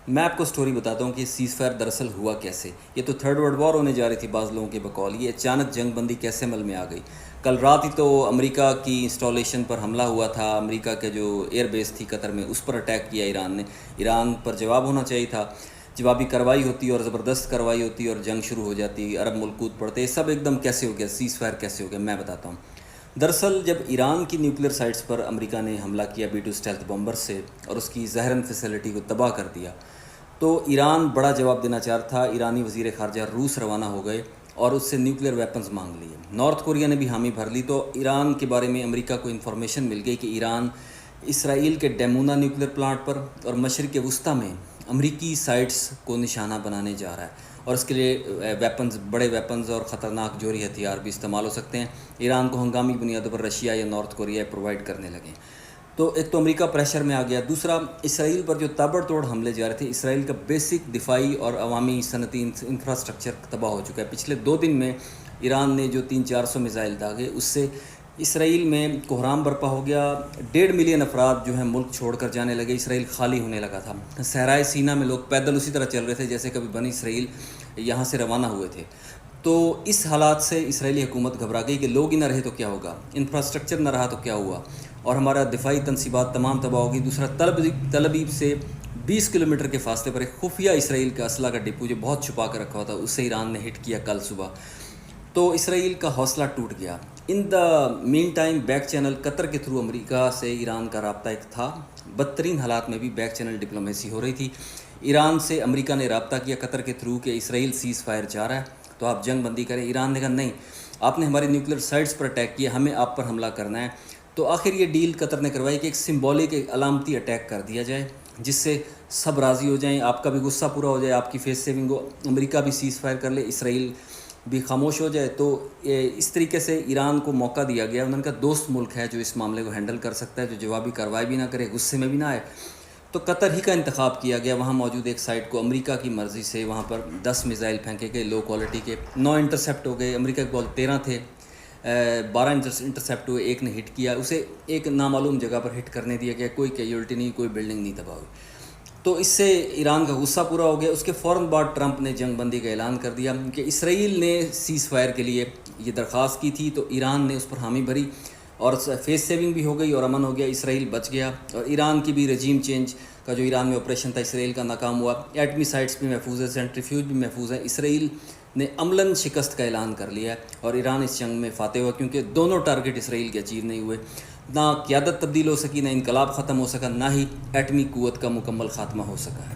میں آپ کو سٹوری بتاتا ہوں کہ سیز فائر دراصل ہوا کیسے. یہ تو تھرڈ ورلڈ وار ہونے جا رہی تھی بعض لوگوں کے بقول. یہ اچانک جنگ بندی کیسے عمل میں آ گئی. کل رات ہی تو امریکہ کی انسٹالیشن پر حملہ ہوا تھا. امریکہ کے جو ایئر بیس تھی قطر میں اس پر اٹیک کیا ایران نے. ایران پر جواب ہونا چاہیے تھا. جوابی کارروائی ہوتی اور زبردست کارروائی ہوتی اور جنگ شروع ہو جاتی. عرب ملک کود پڑتے. سب ایک دم کیسے ہو گیا, سیز فائر کیسے ہو گیا, میں بتاتا ہوں. دراصل جب ایران کی نیوکلیر سائٹس پر امریکہ نے حملہ کیا B-2 اسٹیلتھ بمبر سے اور اس کی زہرن فیسلٹی کو تباہ کر دیا, تو ایران بڑا جواب دینا چاہ رہا تھا. ایرانی وزیر خارجہ روس روانہ ہو گئے اور اس سے نیوکلیر ویپنز مانگ لیے. نارتھ کوریا نے بھی حامی بھر لی. تو ایران کے بارے میں امریکہ کو انفارمیشن مل گئی کہ ایران اسرائیل کے ڈیمونا نیوکلیر پلانٹ پر اور مشرق وسطیٰ میں امریکی سائٹس کو نشانہ بنانے جا رہا ہے, اور اس کے لیے ویپنز, بڑے ویپنز اور خطرناک جوہری ہتھیار بھی استعمال ہو سکتے ہیں. ایران کو ہنگامی بنیادوں پر رشیا یا نارتھ کوریا پرووائڈ کرنے لگے. تو ایک تو امریکہ پریشر میں آ گیا. دوسرا, اسرائیل پر جو تابڑ توڑ حملے جا رہے تھے, اسرائیل کا بیسک دفاعی اور عوامی صنعتی انفراسٹرکچر تباہ ہو چکا ہے. پچھلے 2 دن میں ایران نے جو 300-400 میزائل داغے, اس سے اسرائیل میں کوحرام برپا ہو گیا. 1.5 ملین افراد جو ہیں ملک چھوڑ کر جانے لگے. اسرائیل خالی ہونے لگا تھا. صحرائے سینا میں لوگ پیدل اسی طرح چل رہے تھے جیسے کبھی بنی اسرائیل یہاں سے روانہ ہوئے تھے. تو اس حالات سے اسرائیلی حکومت گھبرا گئی کہ لوگ ہی نہ رہے تو کیا ہوگا, انفراسٹرکچر نہ رہا تو کیا ہوا, اور ہمارا دفاعی تنصیبات تمام تباہ ہوگی. دوسرا, تل ابیب سے 20 کلومیٹر کے فاصلے پر ایک خفیہ اسرائیل کا اسلحہ کا ڈپو جو بہت چھپا کر رکھا ہوا تھا, اسے ایران نے ہٹ کیا کل صبح. تو اسرائیل کا حوصلہ ٹوٹ گیا. ان دا مین ٹائم بیک چینل قطر کے تھرو امریکہ سے ایران کا رابطہ ایک تھا. بدترین حالات میں بھی بیک چینل ڈپلومیسی ہو رہی تھی. ایران سے امریکہ نے رابطہ کیا قطر کے تھرو کہ اسرائیل سیز فائر چاہ رہا ہے تو آپ جنگ بندی کریں. ایران نے کہا نہیں, آپ نے ہماری نیوکلیر سائٹس پر اٹیک کیا, ہمیں آپ پر حملہ کرنا ہے. تو آخر یہ ڈیل قطر نے کروائی کہ ایک سمبولک, ایک علامتی اٹیک کر دیا جائے جس سے سب راضی ہو جائیں, آپ کا بھی غصہ پورا ہو جائے, آپ کی فیس سیونگ ہو, امریکہ بھی سیز فائر کر لے, اسرائیل بھی خاموش ہو جائے. تو اس طریقے سے ایران کو موقع دیا گیا. انہوں نے کہا دوست ملک ہے جو اس معاملے کو ہینڈل کر سکتا ہے, جو جوابی کارروائی بھی نہ کرے, غصے میں بھی نہ آئے. تو قطر ہی کا انتخاب کیا گیا. وہاں موجود ایک سائٹ کو امریکہ کی مرضی سے وہاں پر 10 میزائل پھینکے گئے لو کوالٹی کے. 9 انٹرسیپٹ ہو گئے. امریکہ کے بال 13 تھے, 12 انٹرسیپٹ ہوئے, ایک نے ہٹ کیا. اسے ایک نامعلوم جگہ پر ہٹ کرنے دیا گیا. کوئی کیجولٹی نہیں, کوئی بلڈنگ نہیں تباہ ہوئی. تو اس سے ایران کا غصہ پورا ہو گیا. اس کے فوراً بعد ٹرمپ نے جنگ بندی کا اعلان کر دیا کہ اسرائیل نے سیز فائر کے لیے یہ درخواست کی تھی, تو ایران نے اس پر حامی بھری اور فیس سیونگ بھی ہو گئی اور امن ہو گیا. اسرائیل بچ گیا. اور ایران کی بھی رجیم چینج کا جو ایران میں آپریشن تھا اسرائیل کا ناکام ہوا. ایٹمی سائٹس بھی محفوظ ہے, سینٹریفیوج بھی محفوظ ہے. اسرائیل نے عملاً شکست کا اعلان کر لیا ہے اور ایران اس جنگ میں فاتح ہوا, کیونکہ دونوں ٹارگٹ اسرائیل کے اچیو نہیں ہوئے. نہ قیادت تبدیل ہو سکی, نہ انقلاب ختم ہو سکا, نہ ہی ایٹمی قوت کا مکمل خاتمہ ہو سکا ہے.